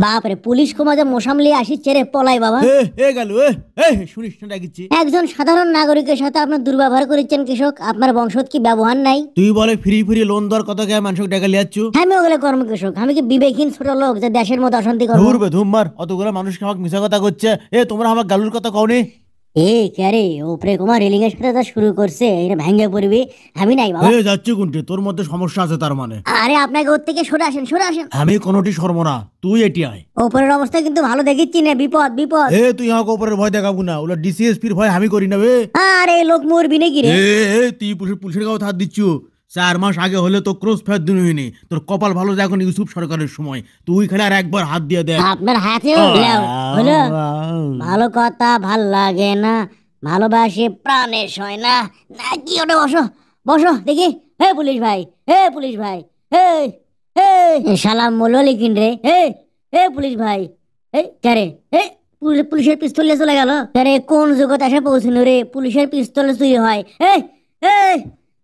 বাপরে, পুলিশ কুমাজে মোসামলি আসিচ্ছে রে, পলাই বাবা। এ গেল শুনিস না ডাকিচ্ছি। একজন সাধারণ নাগরিকের সাথে আপনার দুর্ব্যবহার করেছেন কৃষক, আপনার বংশত কি ব্যবহার নাই? তুই বলে ফ্রি ফ্রি লোন দেওয়ার কথা কে মানুষকে টাকা লিয়াচ্ছু? আমি ওগুলো কর্ম কৃষক, আমি কি বিবেকহীন ছোট লোক যে দেশের মধ্যে অশান্তি করবো? ধুরবে ধুমমার, অতগুলো মানুষকে আমাকে মিশা কথা করছে। তোমরা আমার গালুর কথা কওনি? ক্যারে ওপরে কুমার রেলিং এর সাথে যা শুরু করছে, এটা ভেঙে পড়বি। আমি নাই বাবা। যাচ্ছি কোনটি? তোর মধ্যে সমস্যা আছে তার মানে? আরে আপনাকে ওর থেকে সরে আসেন, সরে আসেন। আমি কোনোটি সরব না, তুই এটি আয়। ওপরের অবস্থা কিন্তু ভালো দেখিচ্ছি না, বিপদ বিপদ। তুই আমাকে ওপরের ভয় দেখাবো না, ওগুলো ডিসিএসপির ভয় আমি করি না বে। আরে লোক মরবি নাকি রে? তুই পুলিশের গাও হাত দিচ্ছু? 4 মাস আগে হলে তো ক্রস ফায়ার দিন হয়নি। তোর কপাল ভালো যে এখন ইউসুফ সরকারের সময়, তুই খালি আর একবার হাত দিয়ে দেখ। আপনার হাতেও হলো ভালো কথা, ভাল লাগে না, ভালোবাসে প্রাণে সয় না নাকি? ওটা বসো বসো দেখি। হে পুলিশ ভাই, হে পুলিশ ভাই, হে হে সালাম বলো লিখিন রে। হে হে পুলিশ ভাই, হে কারে হে পুলিশের পিস্তল নিয়ে চলে গেল। আরে কোন জগৎ এসে পৌঁছলো রে, পুলিশের পিস্তল চুরি হয়? এই এই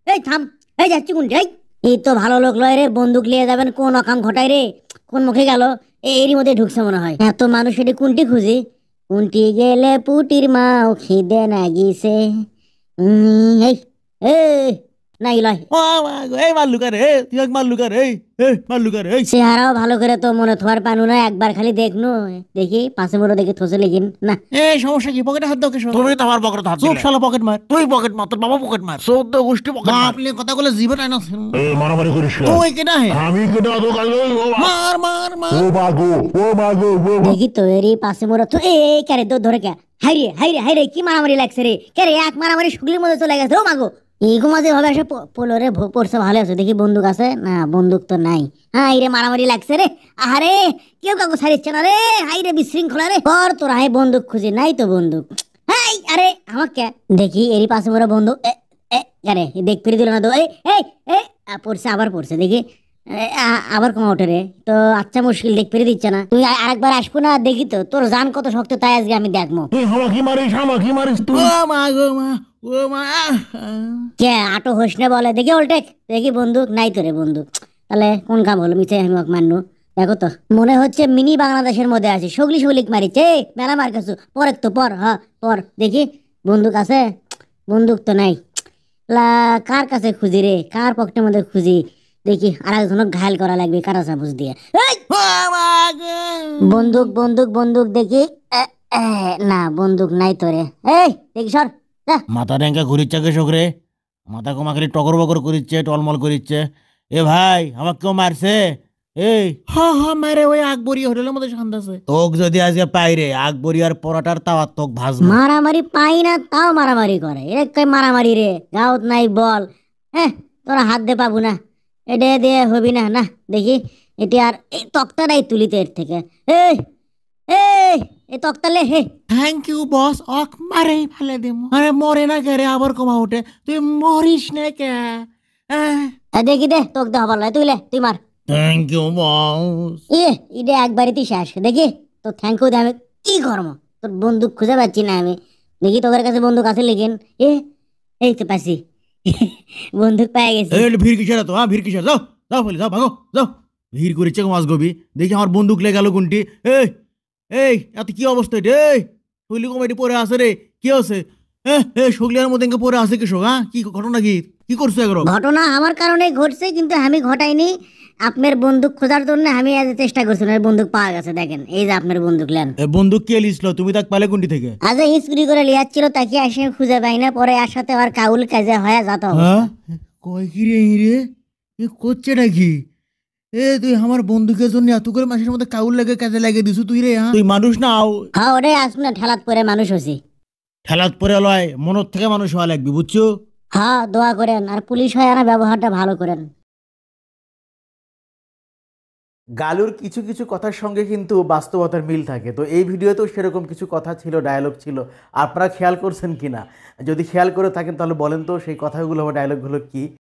এই থাম, এই যাচ্ছি কোনটি? এই তো ভালো লোক লয় রে, বন্দুক নিয়ে যাবেন, কোন অকাম ঘটাই রে, কোন মুখে গেল? এরই মধ্যে ঢুকছে মনে হয়। এত মানুষ এটি কোনটি খুঁজি? কোনটি গেলে পুটির মাও খিদে নাগিছে। এই এই নাই লয়। তুই মারলুকার। চেহারাও ভালো করে তো মনে থোয়ার পানু না, একবার খালি দেখনু, দেখি পাশে মোড়ো দেখি থসে লিখিন না। সমস্যা কি? পকেটে হাত দাও কেন? তুমি তো আমার পকেটে হাত দিলে। শালা পকেট মার, তুই পকেট মার, তোর বাবা পকেট মার, 14 গোষ্ঠী পকেট মার। আপনি কথা বলে জিভে টানা মারামারি করিস না। তুই কেনা হে? আমি কেটে তো মার মার মার। ও মাগো ও মাগো দেখি তো এরই পাশে মোড়ো তো এই কারে ধরে কে? হাইরে হাইরে হাইরে, কি মারামারি লাগছে রে? কে রে এক মারামারি শুগলির মধ্যে চলে গেছে। ও মাগো, এইগো মাঝে ভাবে এসে পোলরে পড়ছে, ভালো আছে দেখি। বন্দুক আছে না? বন্দুক তো নাই। হাই রে মারামারি লাগছে রে। আরে কেউ কাকু ছাড়িচ্ছে না রে। হাই রে বিশৃঙ্খলা রে। কর তোরা, হাই বন্দুক খুঁজি, নাই তো বন্দুক। হাই আরে আমাকে দেখি এরই পাশে মোড়ো বন্দুক। আরে দেখ ফিরে দিল না তো। এই এই এই পড়ছে, আবার পড়ছে দেখি। আবার কমা ওঠে রে। তো আচ্ছা মুশকিল, দেখ ফিরে দিচ্ছে না। তুই আরেকবার আসবো না? দেখি তো তোর জান কত শক্ত, তাই আজকে আমি দেখবো। তুই হামাকি মারিস তুই। ও মা গো মা, ও মা। কে আটো হোস না বলে? দেখি ওলটেক, দেখি বন্দুক নাই তো রে বন্দুক। তাহলে কোন কাম হলো? মিছে আমি মাননু। দেখো তো মনে হচ্ছে মিনি বাংলাদেশের মধ্যে আছে, সগলি সগলিক মারিছে। মেলা মার কাছু পরে তো পর, হ্যাঁ পর দেখি। বন্দুক আছে? বন্দুক তো নাই। কার কাছে খুঁজি রে, কার পকেটের মধ্যে খুঁজি? দেখি আর একজনক ঘায়াল করা লাগবে কারা চামচ দিয়ে। বন্দুক বন্দুক বন্দুক দেখি। না বন্দুক নাই তো রে। এই দেখি সর। মাথা ট্যাঙ্কা ঘুরিচ্ছে কৃষক রে, মাথা কমা খালি টকর বকর করিচ্ছে, টলমল করিচ্ছে। ভাই আমাকে কেউ মারছে? মারে ওই আকবরিয়া হোটেলের মধ্যে সন্ধাছে। তোক যদি আজকে পাই রে, আকবরিয়ার পরাটার তাওয়া তোক ভাজবো। মারামারি পাই না তাও মারামারি করে, এর কই মারামারি রে? গাউত নাই বল। হ্যাঁ তোরা হাত দে পাবো না, এটা দিয়ে হবি না। না দেখি এটি আর এই তক্তাটাই তুলিতে এর থেকে। এই এই এই তক্তালে হে। থ্যাংক ইউ বস, অক মারেই ফেলে দেবো। আরে মরে না কে রে, আবার কমা ওঠে। তুই মরিস না কে? দেখি দে তোক দে হবার লয়, তুইলে তুই মার। Thank you boss. ইডে একবারই শেষ। দেখি তো থ্যাংক ইউ দে, আমি কি করবো? তোর বন্দুক খুঁজে পাচ্ছি না আমি। দেখি তোদের কাছে বন্দুক আছে লিখেন। এই তো পাচ্ছি, বন্দুক পেয়ে গেছি। ভিড় কিসের? তো ভিড় কিসের? যাও যাও বলি, যাও ভাগো যাও। ভিড় করেছে মাছ গবি, দেখি আমার বন্দুক লেগে গেল কোনটি? এই এই এত কি অবস্থা এটা? শৈলী কমিটি পরে আছে রে, কি আছে? শগলিয়ার মধ্যে পরে আছে কৃষক। কি ঘটনা? কি করছো এগুলো? ঘটনা আমার কারণে ঘটছে, কিন্তু আমি ঘটাইনি। আপনার বন্দুক খোঁজার জন্য আমি আজ চেষ্টা করছিলাম, বন্দুক পাওয়া গেছে। দেখেন এই যে আপনার বন্দুক লেন। বন্দুক কে লিসলো? তুমি তাক পালে কোনটি থেকে? আজ স্কুটি করে লিয়াচ্ছিল, তাকে আসে খুঁজে পাই না, পরে আর সাথে আর কাউল কাজে হয়ে যত। কয় কি রে রে, করছে নাকি? তুই আমার বন্দুকের জন্য এত করে মাসের মধ্যে কাউল লাগে কাজে লাগিয়ে দিছু তুই রে। তুই মানুষ না? হ্যাঁ ওরে আসুন না, ঠেলাত পরে মানুষ হছি। ঠেলাত পরে লয়, মনত থেকে মানুষ হওয়া লাগবে, বুঝছো? হ্যাঁ দোয়া করেন, আর পুলিশ হয় না ব্যবহারটা ভালো করেন। গালুর কিছু কিছু কথার সঙ্গে কিন্তু বাস্তবতার মিল থাকে। তো এই ভিডিওতেও সেরকম কিছু কথা ছিল, ডায়লগ ছিল। আপনারা খেয়াল করছেন কিনা? যদি খেয়াল করে থাকেন তাহলে বলেন তো সেই কথাগুলো বা ডায়লগগুলো কি?